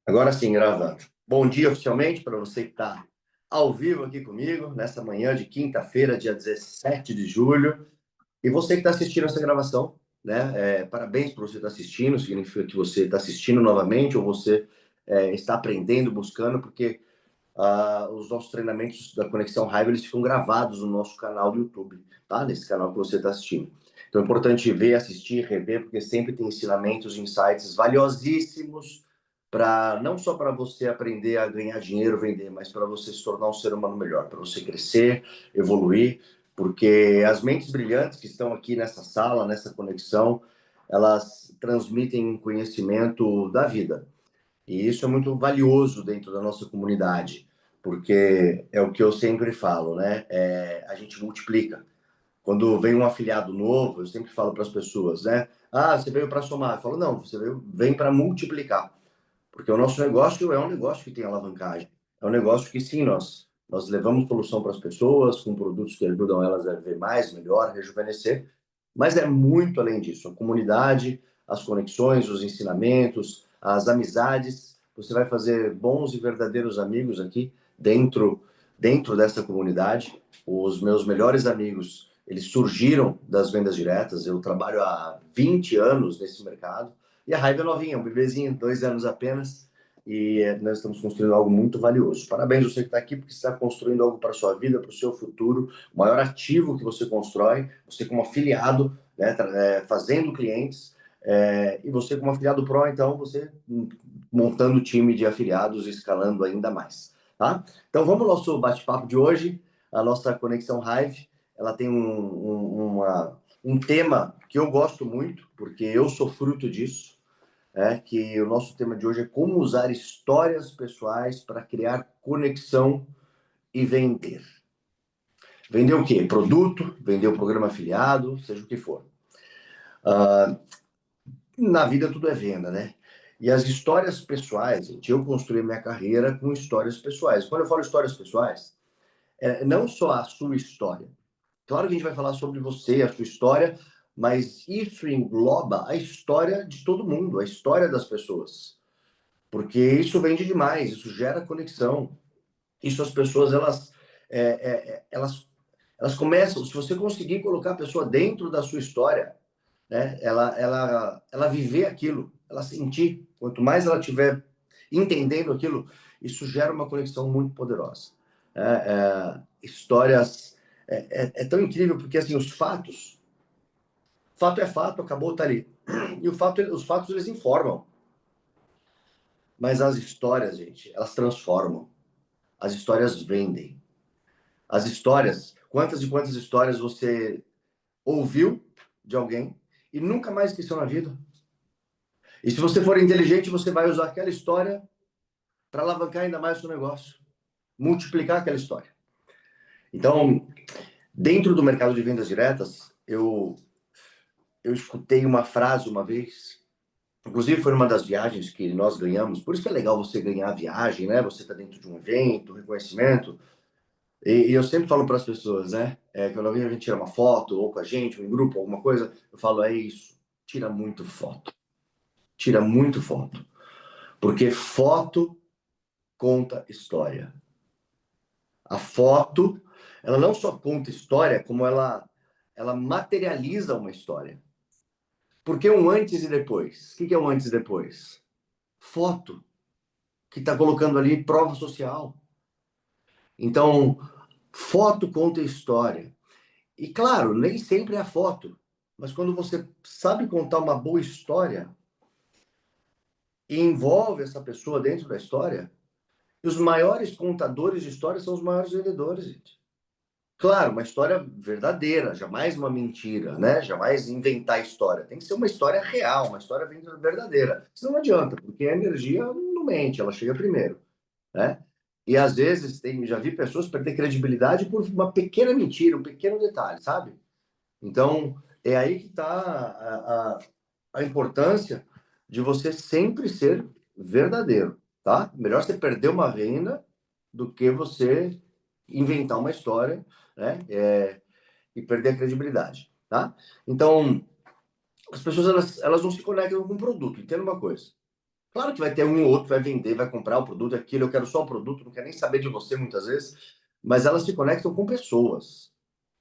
Agora sim, gravando. Bom dia oficialmente para você que está ao vivo aqui comigo, nessa manhã de quinta-feira, dia 17 de julho. E você que está assistindo essa gravação, né? Parabéns por você estar assistindo, significa que você está assistindo novamente ou você está aprendendo, buscando, porque os nossos treinamentos da Conexão Raiva eles ficam gravados no nosso canal do YouTube, tá? Nesse canal que você está assistindo. Então é importante ver, assistir, rever, porque sempre tem ensinamentos, insights valiosíssimos para não só para você aprender a ganhar dinheiro, vender, mas para você se tornar um ser humano melhor, para você crescer, evoluir, porque as mentes brilhantes que estão aqui nessa sala, nessa conexão, elas transmitem um conhecimento da vida. E isso é muito valioso dentro da nossa comunidade, porque é o que eu sempre falo, né? A gente multiplica. Quando vem um afiliado novo, eu sempre falo para as pessoas, né? Ah, você veio para somar. Eu falo, não, vem para multiplicar. Porque o nosso negócio é um negócio que tem alavancagem. É um negócio que, sim, nós levamos solução para as pessoas, com produtos que ajudam elas a viver mais, melhor, rejuvenescer. Mas é muito além disso. A comunidade, as conexões, os ensinamentos, as amizades. Você vai fazer bons e verdadeiros amigos aqui dentro dessa comunidade. Os meus melhores amigos, eles surgiram das vendas diretas. Eu trabalho há 20 anos nesse mercado. E a Raiva é novinha, um bebezinho, 2 anos apenas. E nós estamos construindo algo muito valioso. Parabéns você que está aqui, porque você está construindo algo para a sua vida, para o seu futuro. O maior ativo que você constrói, você como afiliado, né, fazendo clientes, e você como afiliado Pro, então, você montando o time de afiliados e escalando ainda mais. Tá? Então, vamos ao nosso bate-papo de hoje. A nossa Conexão Hive, ela tem um tema que eu gosto muito, porque eu sou fruto disso, que o nosso tema de hoje é como usar histórias pessoais para criar conexão e vender. Vender o quê? Produto, vender o programa afiliado, seja o que for. Na vida tudo é venda, né? E as histórias pessoais, gente, eu construí minha carreira com histórias pessoais. Quando eu falo histórias pessoais, não só a sua história. Claro que a gente vai falar sobre você, a sua história, mas isso engloba a história de todo mundo, a história das pessoas. Porque isso vende demais, isso gera conexão. Isso as pessoas, elas começam, se você conseguir colocar a pessoa dentro da sua história, né, ela viver aquilo, ela sentir, quanto mais ela tiver entendendo aquilo, isso gera uma conexão muito poderosa. Histórias, é tão incrível, porque assim, fato é fato, acabou, tá ali. E os fatos, eles informam. Mas as histórias, gente, elas transformam. As histórias vendem. As histórias, quantas e quantas histórias você ouviu de alguém e nunca mais esqueceu na vida? E se você for inteligente, você vai usar aquela história para alavancar ainda mais o seu negócio, multiplicar aquela história. Então, dentro do mercado de vendas diretas, eu escutei uma frase uma vez, inclusive foi numa das viagens que nós ganhamos, por isso que é legal você ganhar a viagem, né? Você está dentro de um evento, reconhecimento. E eu sempre falo para as pessoas, né? Quando alguém vem tirar uma foto, ou com a gente, ou em grupo, alguma coisa, eu falo, é isso, tira muito foto. Tira muito foto. Porque foto conta história. A foto, ela não só conta história, como ela materializa uma história. Porque um antes e depois? O que é um antes e depois? Foto, que está colocando ali prova social. Então, foto conta história. E claro, nem sempre é a foto, mas quando você sabe contar uma boa história e envolve essa pessoa dentro da história, os maiores contadores de histórias são os maiores vendedores, gente. Claro, uma história verdadeira, jamais uma mentira, né? Jamais inventar história. Tem que ser uma história real, uma história verdadeira. Senão não adianta, porque a energia não mente, ela chega primeiro, né? E às vezes já vi pessoas perder credibilidade por uma pequena mentira, um pequeno detalhe, sabe? Então, é aí que está a importância de você sempre ser verdadeiro, tá? Melhor você perder uma venda do que você inventar uma história, né? E perder a credibilidade, tá? Então, as pessoas, elas não se conectam com o produto. Entenda uma coisa. Claro que vai ter um ou outro que vai vender, vai comprar o produto, aquilo, eu quero só o produto, não quero nem saber de você muitas vezes, mas elas se conectam com pessoas,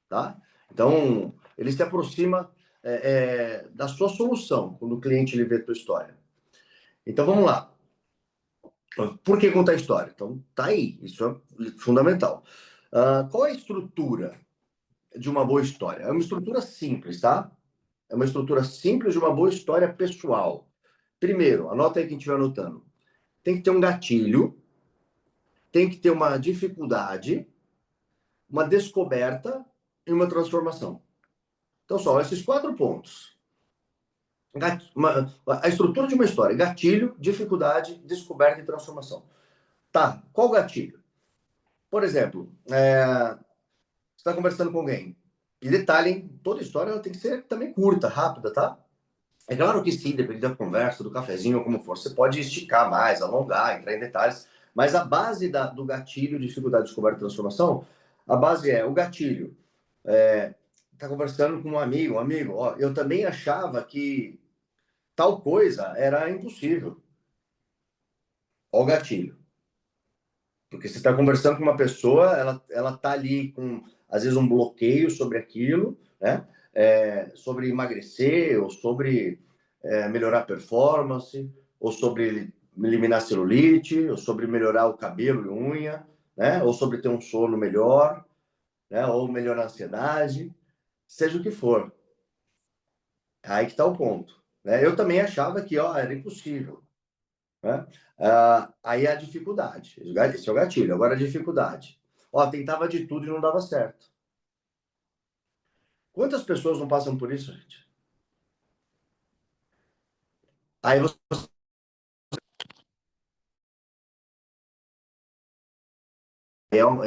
tá? Então, ele se aproxima da sua solução quando o cliente lhe vê a tua história. Então, vamos lá. Por que contar a história? Então, tá aí, isso é fundamental. Qual é a estrutura de uma boa história? É uma estrutura simples, tá? É uma estrutura simples de uma boa história pessoal. Primeiro, anota aí quem estiver anotando. Tem que ter um gatilho, tem que ter uma dificuldade, uma descoberta e uma transformação. Então, só esses 4 pontos. A estrutura de uma história: gatilho, dificuldade, descoberta e transformação. Tá, qual gatilho? Por exemplo, você está conversando com alguém. E detalhe, toda história ela tem que ser também curta, rápida, tá? É claro que sim, depende da conversa, do cafezinho, ou como for. Você pode esticar mais, alongar, entrar em detalhes. Mas a base do gatilho, dificuldade, descoberta e transformação, a base é o gatilho. Tá conversando com um amigo, ó, eu também achava que tal coisa era impossível. Ó o gatilho. Porque você está conversando com uma pessoa, ela tá ali com, às vezes, um bloqueio sobre aquilo, né? Sobre emagrecer, ou sobre melhorar a performance, ou sobre eliminar celulite, ou sobre melhorar o cabelo e unha, né? Ou sobre ter um sono melhor, né? Ou melhorar a ansiedade, seja o que for. Aí que está o ponto. Né? Eu também achava que ó, era impossível. Né? Aí a dificuldade. Esse é o gatilho. Agora a dificuldade. Ó, tentava de tudo e não dava certo. Quantas pessoas não passam por isso, gente? Aí você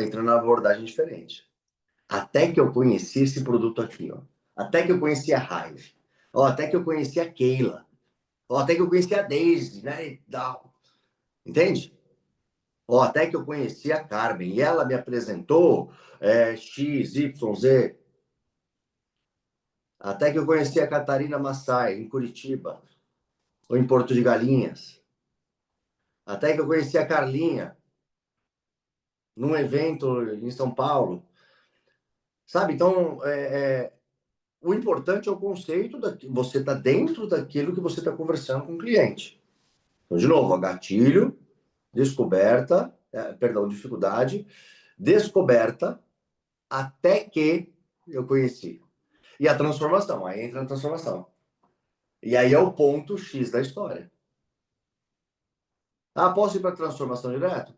entra na abordagem diferente. Até que eu conheci esse produto aqui, ó. Até que eu conheci a Hive. Ó, até que eu conheci a Keila. Ó, até que eu conheci a Daisy, né? E tal. Entende? Ó, até que eu conheci a Carmen. E ela me apresentou X, Y, Z. Até que eu conheci a Catarina Massai, em Curitiba, ou em Porto de Galinhas. Até que eu conheci a Carlinha, num evento em São Paulo. Sabe? Então, o importante é o conceito que você está dentro daquilo que você está conversando com o cliente. Então, de novo, gatilho, descoberta, perdão, dificuldade, descoberta, até que eu conheci. E a transformação, aí entra a transformação. E aí é o ponto X da história. Posso ir para a transformação direto?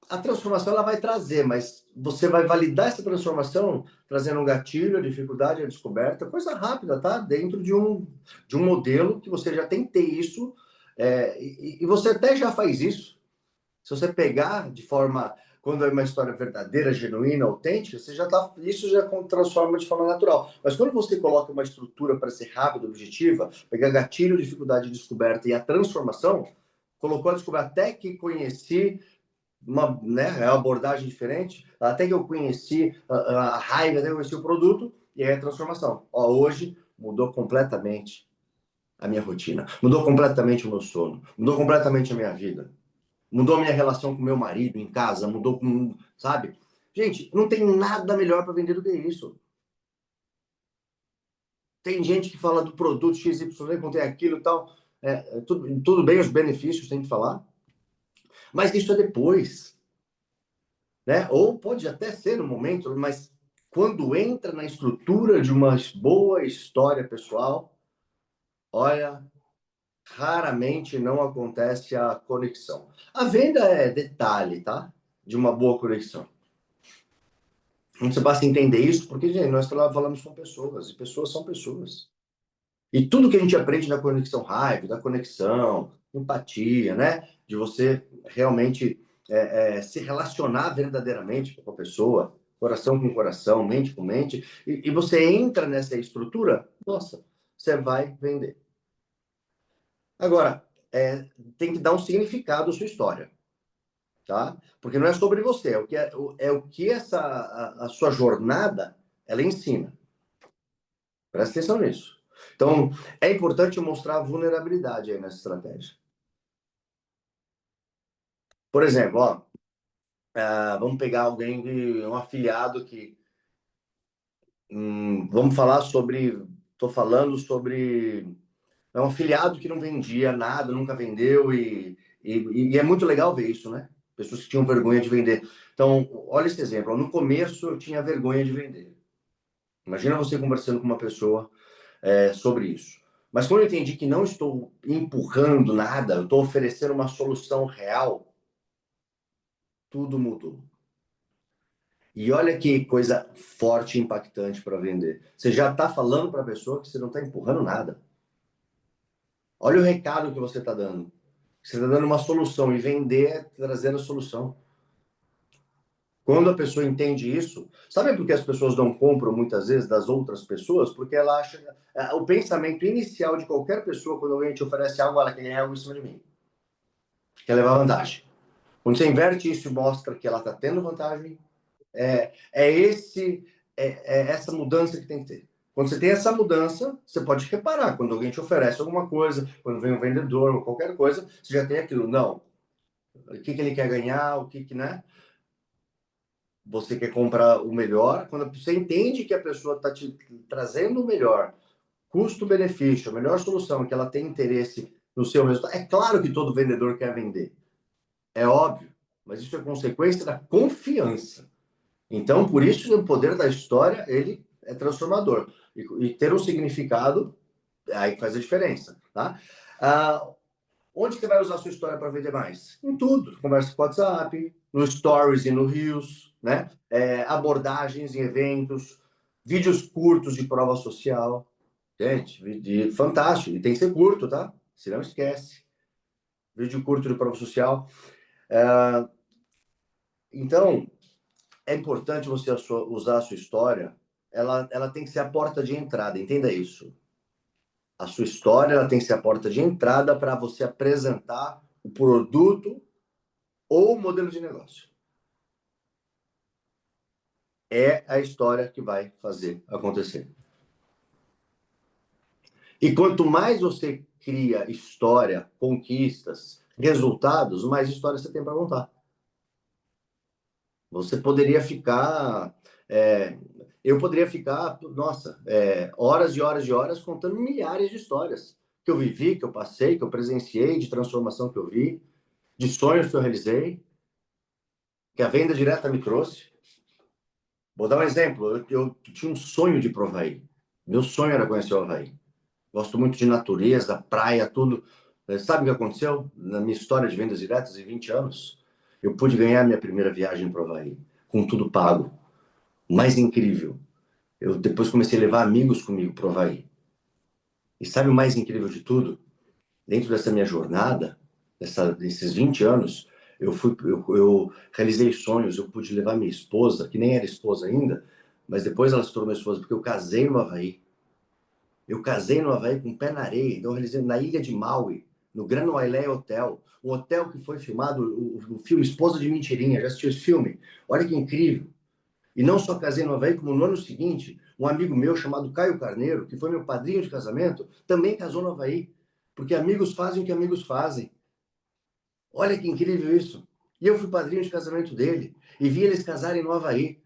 A transformação ela vai trazer, mas você vai validar essa transformação trazendo um gatilho, a dificuldade, a descoberta, coisa rápida, tá? Dentro de um modelo que você já tem que ter isso, e você até já faz isso. Se você pegar de forma, quando é uma história verdadeira, genuína, autêntica, você já tá, isso já transforma de forma natural. Mas quando você coloca uma estrutura para ser rápida, objetiva, pegar gatilho, dificuldade, descoberta e a transformação, colocou a descoberta até que conheci uma abordagem diferente, até que eu conheci a raiva, até que eu conheci o produto, e aí a transformação. Ó, hoje mudou completamente a minha rotina, mudou completamente o meu sono, mudou completamente a minha vida, mudou a minha relação com meu marido em casa, mudou com, sabe? Gente, não tem nada melhor para vender do que isso. Tem gente que fala do produto XY, contém aquilo e tal, tudo bem os benefícios, tem que falar, mas isso é depois. Né? Ou pode até ser no momento, mas quando entra na estrutura de uma boa história pessoal, olha, raramente não acontece a conexão. A venda é detalhe, tá? De uma boa conexão. Não você basta entender isso, porque, gente, nós falamos com pessoas, e pessoas são pessoas. E tudo que a gente aprende da conexão raiva, da conexão, empatia, né? De você realmente se relacionar verdadeiramente com a pessoa, coração com coração, mente com mente, e você entra nessa estrutura, nossa, você vai vender. Agora, tem que dar um significado à sua história, tá? Porque não é sobre você, é o que a sua jornada ela ensina. Presta atenção nisso. Então, é importante mostrar a vulnerabilidade aí nessa estratégia. Por exemplo, ó, vamos pegar alguém, um afiliado que... vamos falar sobre... Estou falando sobre... É um afiliado que não vendia nada, nunca vendeu e é muito legal ver isso, né? Pessoas que tinham vergonha de vender. Então, olha esse exemplo. No começo, eu tinha vergonha de vender. Imagina você conversando com uma pessoa sobre isso. Mas quando eu entendi que não estou empurrando nada, eu estou oferecendo uma solução real, tudo mudou. E olha que coisa forte e impactante para vender. Você já está falando para a pessoa que você não está empurrando nada. Olha o recado que você está dando. Você está dando uma solução e vender é trazer a solução. Quando a pessoa entende isso, sabe por que as pessoas não compram muitas vezes das outras pessoas? Porque ela acha. O pensamento inicial de qualquer pessoa, quando alguém te oferece algo, ela quer ganhar algo em cima de mim. Quer levar vantagem. Quando você inverte isso e mostra que ela está tendo vantagem, essa mudança que tem que ter. Quando você tem essa mudança, você pode reparar. Quando alguém te oferece alguma coisa, quando vem um vendedor ou qualquer coisa, você já tem aquilo. Não. O que ele quer ganhar, o que, né? Você quer comprar o melhor. Quando você entende que a pessoa está te trazendo o melhor, custo-benefício, a melhor solução, que ela tem interesse no seu resultado. É claro que todo vendedor quer vender. É óbvio. Mas isso é consequência da confiança. Então, por isso, o poder da história, ele é transformador. E ter um significado, aí faz a diferença, tá? Onde você vai usar a sua história para vender mais? Em tudo. Conversa com o WhatsApp, no Stories e no Reels, né? Abordagens em eventos, vídeos curtos de prova social. Gente, fantástico. E tem que ser curto, tá? Se não esquece. Vídeo curto de prova social. Então, é importante você usar a sua história. Ela tem que ser a porta de entrada. Entenda isso. A sua história ela tem que ser a porta de entrada para você apresentar o produto ou o modelo de negócio. É a história que vai fazer acontecer. E quanto mais você cria história, conquistas, resultados, mais história você tem para contar. Você poderia ficar... eu poderia ficar, nossa, horas e horas e horas contando milhares de histórias que eu vivi, que eu passei, que eu presenciei, de transformação que eu vi, de sonhos que eu realizei, que a venda direta me trouxe. Vou dar um exemplo. Eu tinha um sonho de ir para o Havaí. Meu sonho era conhecer o Havaí. Gosto muito de natureza, praia, tudo. Sabe o que aconteceu? Na minha história de vendas diretas, em 20 anos, eu pude ganhar minha primeira viagem para o Havaí, com tudo pago. O mais incrível, eu depois comecei a levar amigos comigo para o Havaí. E sabe o mais incrível de tudo? Dentro dessa minha jornada, desses 20 anos, eu realizei sonhos, eu pude levar minha esposa, que nem era esposa ainda, mas depois ela se tornou minha esposa, porque eu casei no Havaí. Eu casei no Havaí com o pé na areia, então eu realizei na ilha de Maui, no Grand Wailea Hotel, um hotel que foi filmado, o filme Esposa de Mentirinha, já assistiu esse filme? Olha que incrível. E não só casei no Havaí, como no ano seguinte, um amigo meu chamado Caio Carneiro, que foi meu padrinho de casamento, também casou no Havaí. Porque amigos fazem o que amigos fazem. Olha que incrível isso. E eu fui padrinho de casamento dele. E vi eles casarem no Havaí,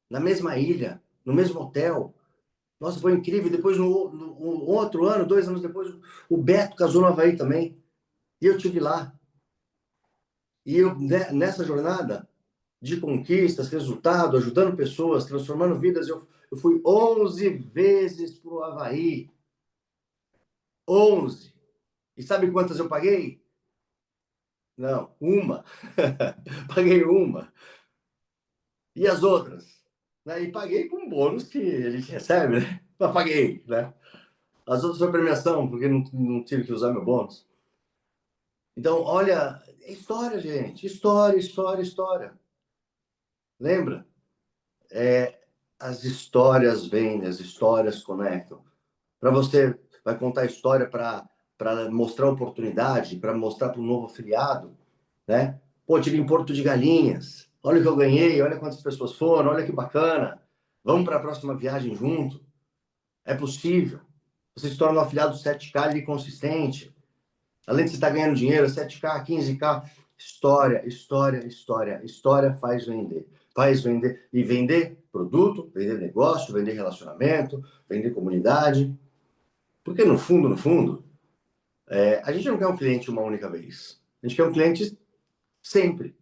na mesma ilha, no mesmo hotel. Nossa, foi incrível. Depois, no outro ano, 2 anos depois, o Beto casou no Havaí também. E eu estive lá. E eu, nessa jornada de conquistas, resultado, ajudando pessoas, transformando vidas, eu fui 11 vezes para o Havaí. 11. E sabe quantas eu paguei? Não, uma. Paguei uma. E as outras? Né? E paguei com bônus que a gente recebe, né? Mas paguei, né? As outras foi premiação, porque não tive que usar meu bônus. Então, olha, história, gente. História, história, história. Lembra? As histórias vêm, as histórias conectam. Para você, vai contar história para mostrar oportunidade, para mostrar para um novo afiliado, né? Pô, tive em Porto de Galinhas. Olha o que eu ganhei, olha quantas pessoas foram, olha que bacana. Vamos para a próxima viagem junto. É possível. Você se torna um afiliado 7K ali consistente. Além de você estar ganhando dinheiro, 7K, 15K. História, história, história. História faz vender. Faz vender. E vender produto, vender negócio, vender relacionamento, vender comunidade. Porque no fundo, no fundo, a gente não quer um cliente uma única vez. A gente quer um cliente sempre.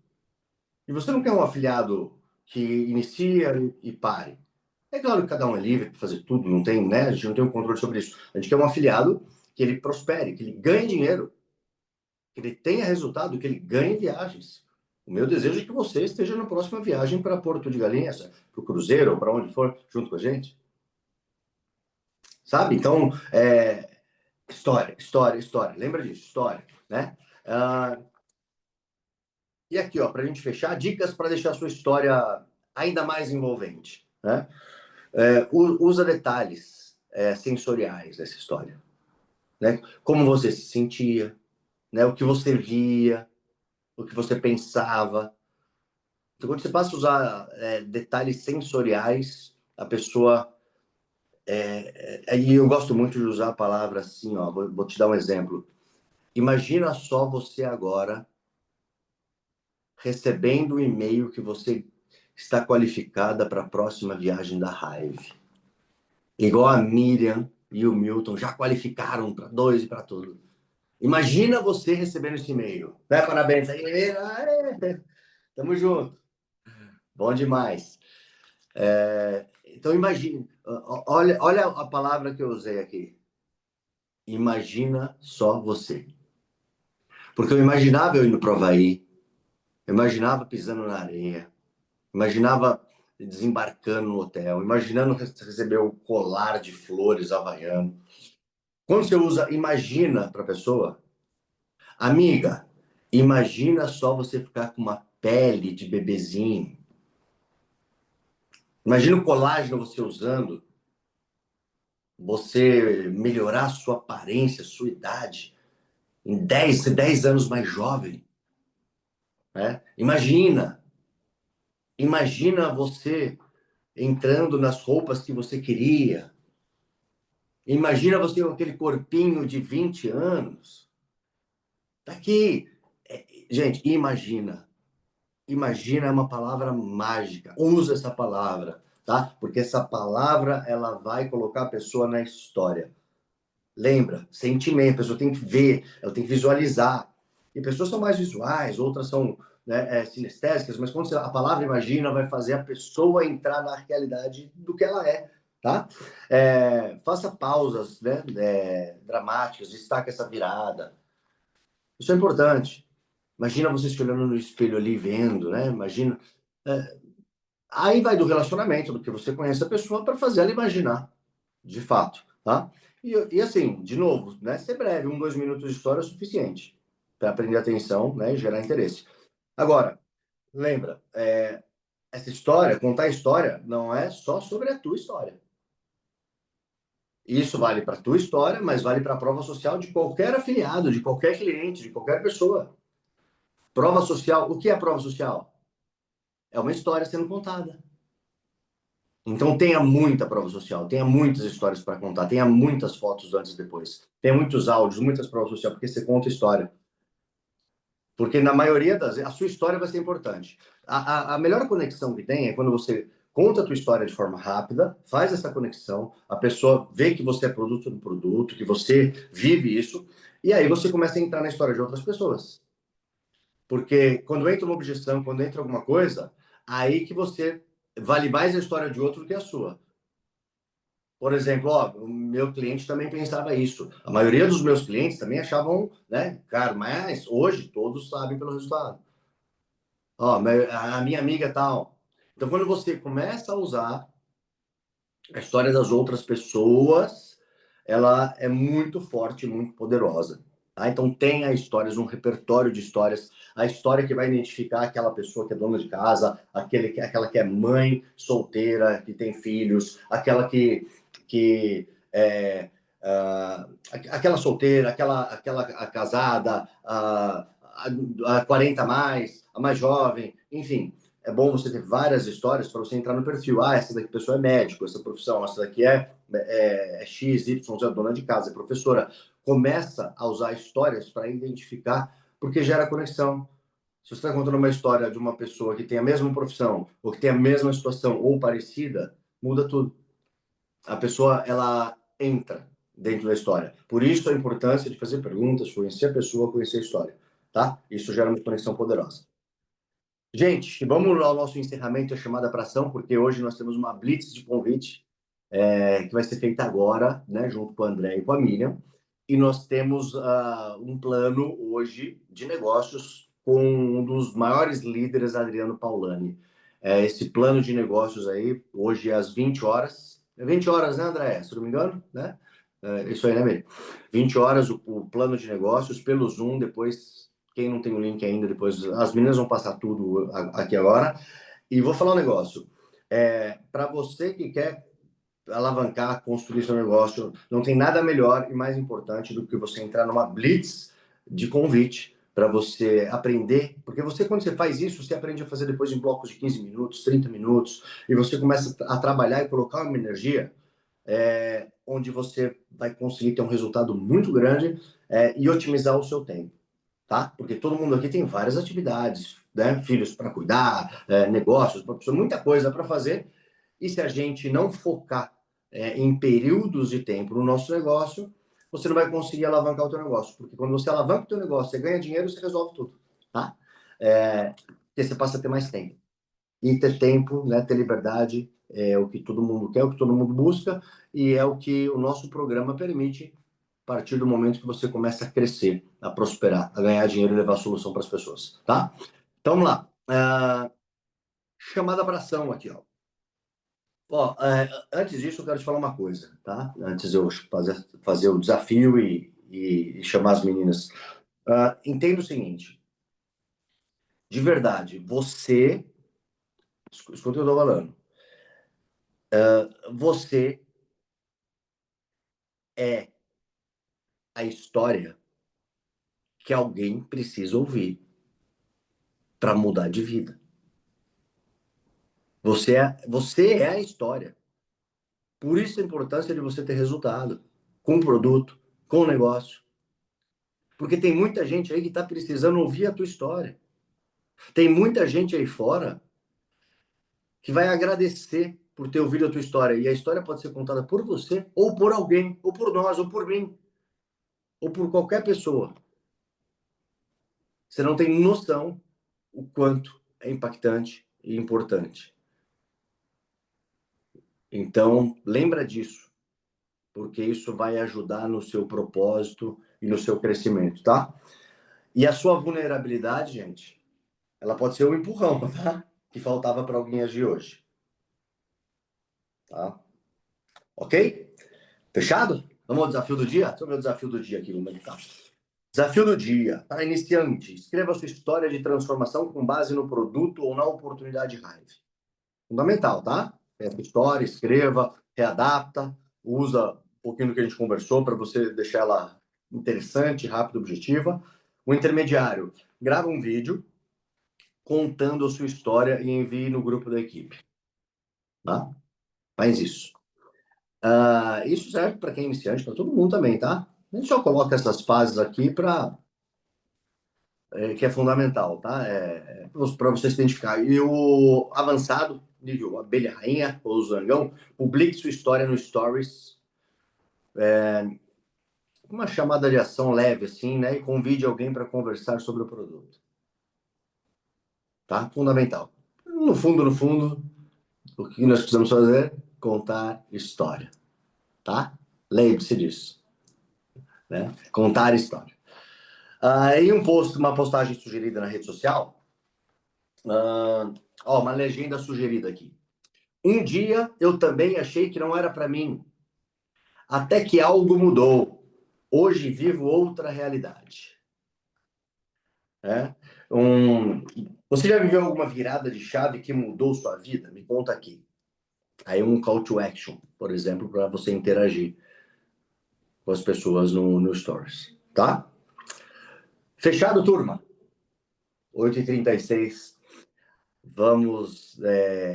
E você não quer um afiliado que inicia e pare. É claro que cada um é livre para fazer tudo, não tem, né? A gente não tem um controle sobre isso. A gente quer um afiliado que ele prospere, que ele ganhe dinheiro, que ele tenha resultado, que ele ganhe viagens. O meu desejo é que você esteja na próxima viagem para Porto de Galinhas, para o Cruzeiro, ou para onde for, junto com a gente. Sabe? Então, história, história, história. Lembra disso, história, né? E aqui, ó, para a gente fechar, dicas para deixar a sua história ainda mais envolvente, né? Usa detalhes sensoriais dessa história, né? Como você se sentia, né? O que você via, o que você pensava. Então, quando você passa a usar detalhes sensoriais, a pessoa... E eu gosto muito de usar a palavra assim, ó, vou te dar um exemplo. Imagina só você agora recebendo um e-mail que você está qualificada para a próxima viagem da Hive. Igual a Miriam e o Milton já qualificaram para dois e para tudo. Imagina você recebendo esse e-mail. Né? Parabéns aí, tamo junto. Bom demais. Então imagine, olha a palavra que eu usei aqui. Imagina só você. Porque eu imaginava eu indo para o Havaí, eu imaginava pisando na areia, imaginava desembarcando no hotel, imaginando receber o colar de flores havaiano. Quando você usa imagina para a pessoa, amiga, imagina só você ficar com uma pele de bebezinho. Imagina o colágeno você usando, você melhorar a sua aparência, a sua idade, em 10 anos mais jovem. Né? Imagina você entrando nas roupas que você queria. Imagina você com aquele corpinho de 20 anos. Tá aqui. Gente, imagina. Imagina é uma palavra mágica. Usa essa palavra, tá? Porque essa palavra, ela vai colocar a pessoa na história. Lembra? Sentimento. A pessoa tem que ver, ela tem que visualizar. E pessoas são mais visuais, outras são, né, sinestésicas, mas quando a palavra imagina vai fazer a pessoa entrar na realidade do que ela é, tá? Faça pausas, né, dramáticas, destaque essa virada. Isso é importante. Imagina você se olhando no espelho ali, vendo, né? Imagina. é, Aí vai do relacionamento, do que você conhece a pessoa, para fazer ela imaginar, de fato, tá? E assim, de novo, né? Ser breve, 1, 2 minutos de história é suficiente para aprender atenção, né? E gerar interesse. Agora, lembra, essa história, contar a história, não é só sobre a tua história. Isso vale para a tua história, mas vale para a prova social de qualquer afiliado, de qualquer cliente, de qualquer pessoa. Prova social, o que é prova social? É uma história sendo contada. Então tenha muita prova social, tenha muitas histórias para contar, tenha muitas fotos antes e depois, tenha muitos áudios, muitas provas sociais, porque você conta história. Porque na maioria das vezes, a sua história vai ser importante. A melhor conexão que tem é quando você conta a tua história de forma rápida, faz essa conexão, a pessoa vê que você é produto do produto, que você vive isso, e aí você começa a entrar na história de outras pessoas. Porque quando entra uma objeção, quando entra alguma coisa, aí que você vale mais a história de outro do que a sua. Por exemplo, ó, o meu cliente também pensava isso. A maioria dos meus clientes também achavam, né, caro, mas hoje todos sabem pelo resultado. Ó, a minha amiga tal. Então, quando você começa a usar a história das outras pessoas, ela é muito forte, muito poderosa. Tá? Então, tenha histórias, um repertório de histórias, a história que vai identificar aquela pessoa que é dona de casa, aquela que é mãe solteira, que tem filhos, aquela que é, aquela solteira, aquela casada, a 40 a mais jovem, enfim. É bom você ter várias histórias para você entrar no perfil. Ah, essa daqui pessoa é médico, essa profissão, essa daqui é X, Y, é dona de casa, é professora. Começa a usar histórias para identificar, porque gera conexão. Se você está contando uma história de uma pessoa que tem a mesma profissão, ou que tem a mesma situação, ou parecida, muda tudo. A pessoa, ela entra dentro da história. Por isso a importância de fazer perguntas, conhecer a pessoa, conhecer a história, tá? Isso gera uma conexão poderosa. Gente, vamos ao nosso encerramento, a chamada para ação, porque hoje nós temos uma blitz de convite que vai ser feita agora, né, junto com o André e com a Miriam. E nós temos um plano hoje de negócios com um dos maiores líderes, Adriano Paulani. Esse plano de negócios aí, hoje às 20 horas. É 20 horas, né, André? Se não me engano, né? Isso aí, né, Miriam? 20 horas o plano de negócios pelo Zoom, depois quem não tem o link ainda, depois as meninas vão passar tudo aqui agora. E vou falar um negócio. Para você que quer alavancar, construir seu negócio, não tem nada melhor e mais importante do que você entrar numa blitz de convite para você aprender, porque você, quando você faz isso, você aprende a fazer depois em blocos de 15 minutos, 30 minutos, e você começa a trabalhar e colocar uma energia onde você vai conseguir ter um resultado muito grande e otimizar o seu tempo. Tá? Porque todo mundo aqui tem várias atividades, né? Filhos para cuidar, negócios, muita coisa para fazer. E se a gente não focar em períodos de tempo no nosso negócio, você não vai conseguir alavancar o teu negócio. Porque quando você alavanca o teu negócio, você ganha dinheiro, você resolve tudo. Tá? Porque você passa a ter mais tempo. E ter tempo, né, ter liberdade, é o que todo mundo quer, é o que todo mundo busca, e é o que o nosso programa permite a partir do momento que você começa a crescer, a prosperar, a ganhar dinheiro e levar solução para as pessoas, tá? Então, vamos lá. Chamada para ação aqui, ó. Antes disso, eu quero te falar uma coisa, tá? Antes de eu fazer o desafio e chamar as meninas. Entenda o seguinte. De verdade, você... Escuta o que eu estou falando. Você é a história que alguém precisa ouvir para mudar de vida. Você é a história. Por isso a importância de você ter resultado com o produto, com o negócio. Porque tem muita gente aí que está precisando ouvir a tua história. Tem muita gente aí fora que vai agradecer por ter ouvido a tua história. E a história pode ser contada por você, ou por alguém, ou por nós, ou por mim, ou por qualquer pessoa. Você não tem noção o quanto é impactante e importante. Então, lembra disso, porque isso vai ajudar no seu propósito e no seu crescimento, tá? E a sua vulnerabilidade, gente, ela pode ser um empurrão, tá? Que faltava para alguém agir hoje. Tá? Ok? Fechado? Vamos ao desafio do dia? Deixa eu ver o desafio do dia aqui, como é que tá. Desafio do dia. Para iniciante, escreva a sua história de transformação com base no produto ou na oportunidade Hive. Fundamental, tá? Essa história, escreva, readapta, usa um pouquinho do que a gente conversou para você deixar ela interessante, rápida, objetiva. O intermediário, grava um vídeo contando a sua história e envie no grupo da equipe. Tá? Faz isso. Isso serve para quem é iniciante, para todo mundo também, tá? A gente só coloca essas fases aqui que é fundamental, tá? Para você se identificar. E o avançado, nível abelha rainha ou zangão, publique sua história no Stories. Uma chamada de ação leve, assim, né? E convide alguém para conversar sobre o produto. Tá? Fundamental. No fundo, o que nós precisamos fazer? Contar história. Tá? Lembre-se disso. Né? Contar história. Em uma postagem sugerida na rede social, uma legenda sugerida aqui. Um dia eu também achei que não era para mim, até que algo mudou. Hoje vivo outra realidade. Você já viveu alguma virada de chave que mudou sua vida? Me conta aqui. Aí um call to action, por exemplo, para você interagir com as pessoas no Stories, tá? Fechado, turma? 8h36.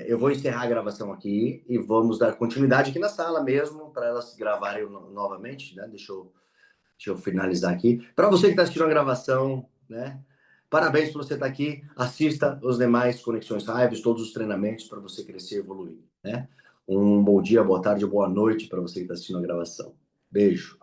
Eu vou encerrar a gravação aqui e vamos dar continuidade aqui na sala mesmo, para elas gravarem novamente, né? Deixa eu finalizar aqui. Para você que está assistindo a gravação, né? Parabéns por você estar aqui. Assista os demais Conexões Lives, todos os treinamentos para você crescer e evoluir, né? Um bom dia, boa tarde, boa noite para você que está assistindo a gravação. Beijo.